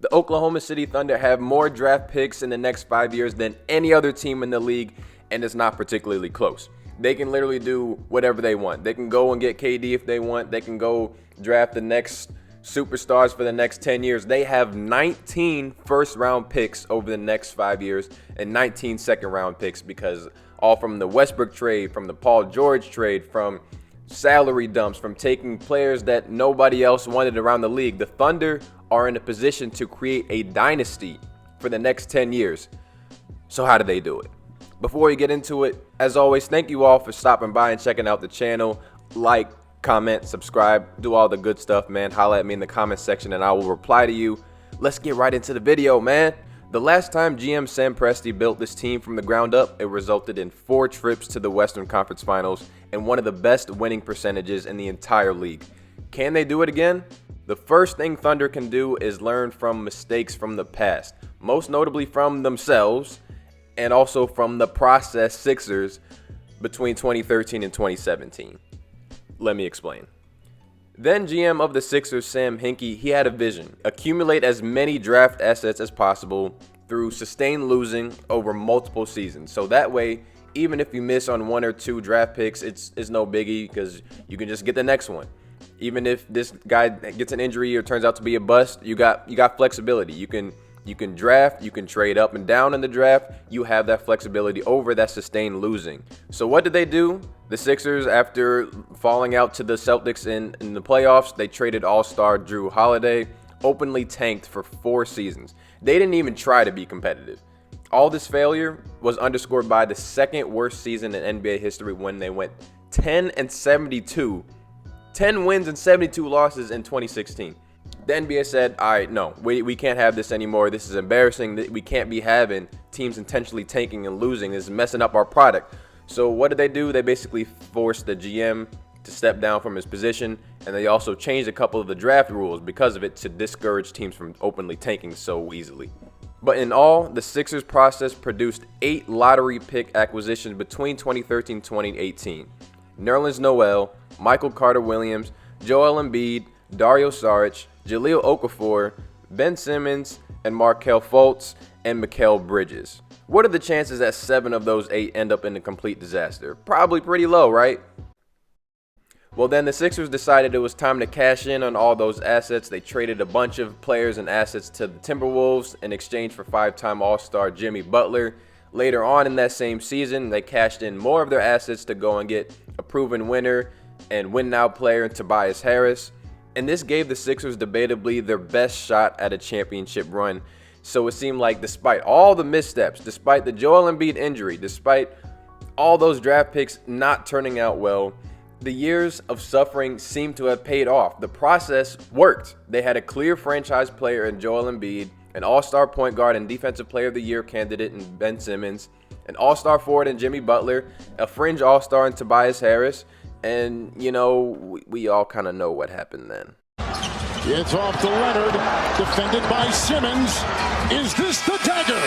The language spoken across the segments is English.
The Oklahoma City Thunder have more draft picks in the next 5 years than any other team in the league, and it's not particularly close. They can literally do whatever they want. They can go and get KD if they want. They can go draft the next superstars for the next 10 years. They have 19 first-round picks over the next 5 years and 19 second-round picks, because all from the Westbrook trade, from the Paul George trade, from salary dumps, from taking players that nobody else wanted around the league. The Thunder are in a position to create a dynasty for the next 10 years. So how do they do it? Before we get into it, as always, thank you all for stopping by and checking out the channel. Like, comment, subscribe, do all the good stuff, man. Holla at me in the comment section and I will reply to you. Let's get right into the video, man. The last time GM Sam Presti built this team from the ground up, it resulted in 4 trips to the Western Conference Finals and one of the best winning percentages in the entire league. Can they do it again? The first thing Thunder can do is learn from mistakes from the past, most notably from themselves and also from the process Sixers between 2013 and 2017. Let me explain. Then GM of the Sixers, Sam Hinkie, he had a vision: accumulate as many draft assets as possible through sustained losing over multiple seasons. So that way, even if you miss on 1 or 2 draft picks, it's no biggie, because you can just get the next one. Even if this guy gets an injury or turns out to be a bust, you got flexibility. You can draft, you can trade up and down in the draft. You have that flexibility over that sustained losing. So what did they do? The Sixers, after falling out to the Celtics in the playoffs, they traded All-Star Drew Holiday, openly tanked for 4 seasons. They didn't even try to be competitive. All this failure was underscored by the second worst season in NBA history, when they went 10-72. 10 wins and 72 losses in 2016. The NBA said, all right, no, we can't have this anymore. This is embarrassing. We can't be having teams intentionally tanking and losing. This is messing up our product. So what did they do? They basically forced the GM to step down from his position, and they also changed a couple of the draft rules because of it to discourage teams from openly tanking so easily. But in all, the Sixers process produced 8 lottery pick acquisitions between 2013 and 2018. Nerlens Noel, Michael Carter-Williams, Joel Embiid, Dario Saric, Jahlil Okafor, Ben Simmons, and Markelle Fultz, and Mikal Bridges. What are the chances that 7 of those 8 end up in a complete disaster? Probably pretty low, right? Well, then the Sixers decided it was time to cash in on all those assets. They traded a bunch of players and assets to the Timberwolves in exchange for 5-time All-Star Jimmy Butler. Later on in that same season, they cashed in more of their assets to go and get a proven winner and win-now player in Tobias Harris. And this gave the Sixers debatably their best shot at a championship run. So it seemed like, despite all the missteps, despite the Joel Embiid injury, despite all those draft picks not turning out well, the years of suffering seemed to have paid off. The process worked. They had a clear franchise player in Joel Embiid, an all-star point guard and defensive player of the year candidate in Ben Simmons, an all-star forward in Jimmy Butler, a fringe all-star in Tobias Harris, and, you know, we all kind of know what happened then. It's off to Leonard, defended by Simmons. Is this the dagger?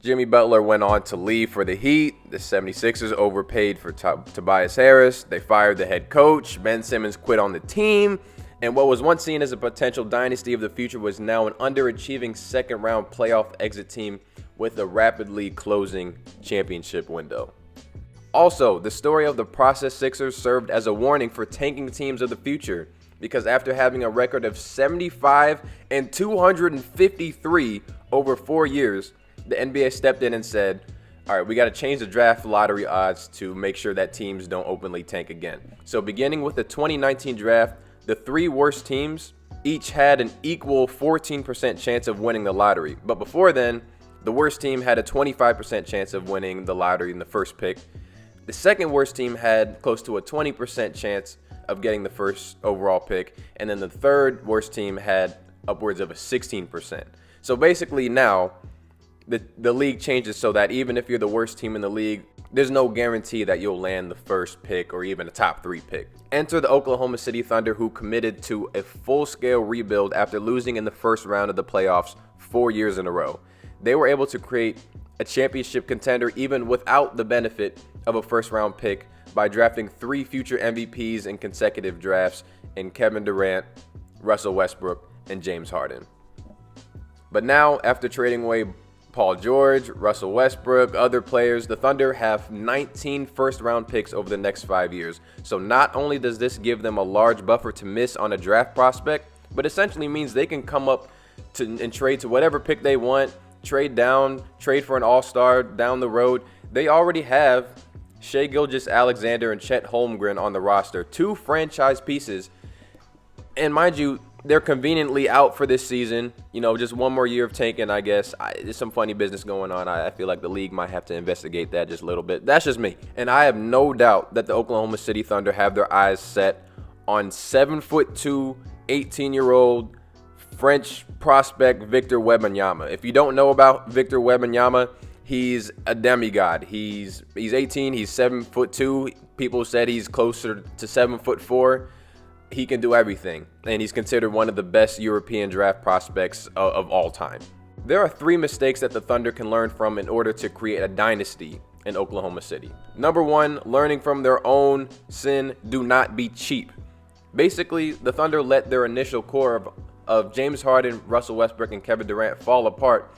Jimmy Butler went on to leave for the Heat. The 76ers overpaid for Tobias Harris. They fired the head coach. Ben Simmons quit on the team. And what was once seen as a potential dynasty of the future was now an underachieving second-round playoff exit team with a rapidly closing championship window. Also, the story of the process Sixers served as a warning for tanking teams of the future, because after having a record of 75 and 253 over 4 years, the NBA stepped in and said, all right, we got to change the draft lottery odds to make sure that teams don't openly tank again. So beginning with the 2019 draft, the 3 worst teams each had an equal 14% chance of winning the lottery. But before then, the worst team had a 25% chance of winning the lottery in the first pick. The second worst team had close to a 20% chance of getting the first overall pick. And then the third worst team had upwards of a 16%. So basically now, the league changes so that even if you're the worst team in the league, there's no guarantee that you'll land the first pick or even a top 3 pick. Enter the Oklahoma City Thunder, who committed to a full-scale rebuild after losing in the first round of the playoffs 4 years in a row. They were able to create a championship contender even without the benefit of a first-round pick by drafting 3 future MVPs in consecutive drafts in Kevin Durant, Russell Westbrook, and James Harden. But now, after trading away Paul George, Russell Westbrook, other players, the Thunder have 19 first-round picks over the next 5 years. So not only does this give them a large buffer to miss on a draft prospect, but essentially means they can come up and trade to whatever pick they want, trade down, trade for an all-star down the road. They already have Shai Gilgeous-Alexander and Chet Holmgren on the roster, 2 franchise pieces. And mind you, they're conveniently out for this season. You know, just one more year of tanking, I guess. There's some funny business going on. I feel like the league might have to investigate that just a little bit. That's just me. And I have no doubt that the Oklahoma City Thunder have their eyes set on 7'2", 18-year-old French prospect Victor Wembanyama. If you don't know about Victor Wembanyama, he's a demigod. He's 18. He's 7'2". People said he's closer to 7'4". He can do everything, and he's considered one of the best European draft prospects of all time. There are 3 mistakes that the Thunder can learn from in order to create a dynasty in Oklahoma City. Number 1, learning from their own sin, do not be cheap. Basically, the Thunder let their initial core of James Harden, Russell Westbrook, and Kevin Durant fall apart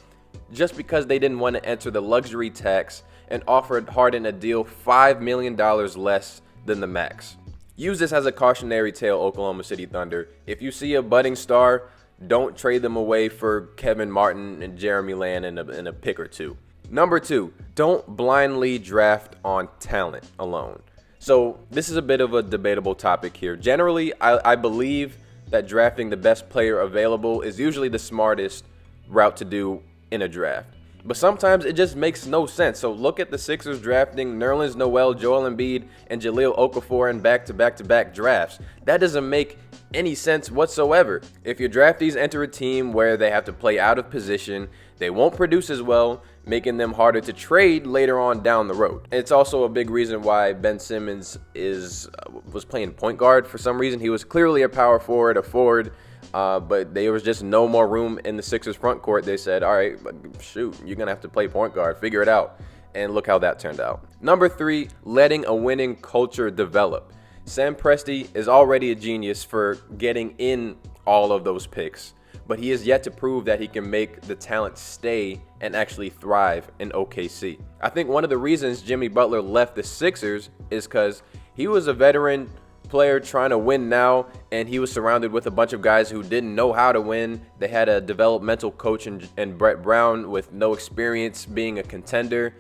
just because they didn't want to enter the luxury tax and offered Harden a deal $5 million less than the max. Use this as a cautionary tale, Oklahoma City Thunder. If you see a budding star, don't trade them away for Kevin Martin and Jeremy Lamb and a pick or 2. Number 2, don't blindly draft on talent alone. So this is a bit of a debatable topic here. Generally, I believe that drafting the best player available is usually the smartest route to do in a draft. But sometimes it just makes no sense. So look at the Sixers drafting Nerlens Noel, Joel Embiid, and Jahlil Okafor in back-to-back drafts. That doesn't make any sense whatsoever. If your draftees enter a team where they have to play out of position, they won't produce as well, making them harder to trade later on down the road. It's also a big reason why Ben Simmons was playing point guard for some reason. He was clearly a power forward, but there was just no more room in the Sixers front court. They said, all right, shoot, you're going to have to play point guard. Figure it out. And look how that turned out. Number 3, letting a winning culture develop. Sam Presti is already a genius for getting in all of those picks, but he has yet to prove that he can make the talent stay and actually thrive in OKC. I think one of the reasons Jimmy Butler left the Sixers is because he was a veteran player trying to win now, and he was surrounded with a bunch of guys who didn't know how to win. They had a developmental coach in Brett Brown with no experience being a contender,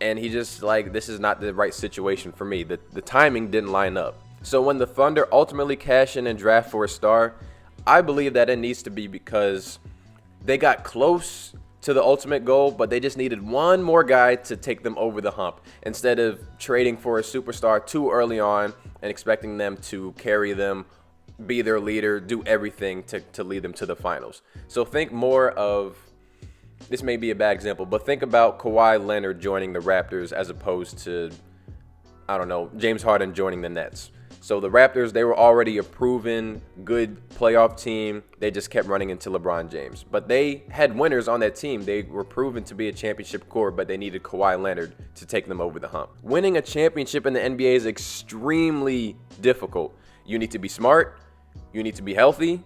and he just like, this is not the right situation for me. The timing didn't line up. So when the Thunder ultimately cash in and draft for a star, I believe that it needs to be because they got close to the ultimate goal, but they just needed one more guy to take them over the hump instead of trading for a superstar too early on and expecting them to carry them, be their leader, do everything to lead them to the finals. So think more of, this may be a bad example, but think about Kawhi Leonard joining the Raptors as opposed to, I don't know, James Harden joining the Nets. So the Raptors, they were already a proven good playoff team. They just kept running into LeBron James. But they had winners on that team. They were proven to be a championship core, but they needed Kawhi Leonard to take them over the hump. Winning a championship in the NBA is extremely difficult. You need to be smart, you need to be healthy,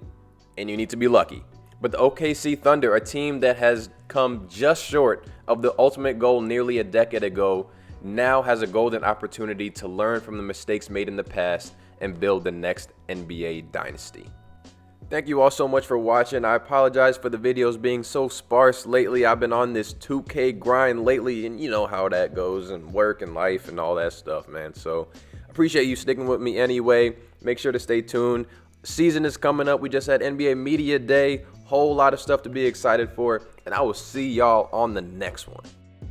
and you need to be lucky. But the OKC Thunder, a team that has come just short of the ultimate goal nearly a decade ago, now has a golden opportunity to learn from the mistakes made in the past and build the next NBA dynasty. Thank you all so much for watching. I apologize for the videos being so sparse lately. I've been on this 2K grind lately, and you know how that goes, and work and life and all that stuff, man. So appreciate you sticking with me anyway. Make sure to stay tuned. Season is coming up. We just had NBA Media Day. Whole lot of stuff to be excited for, and I will see y'all on the next one.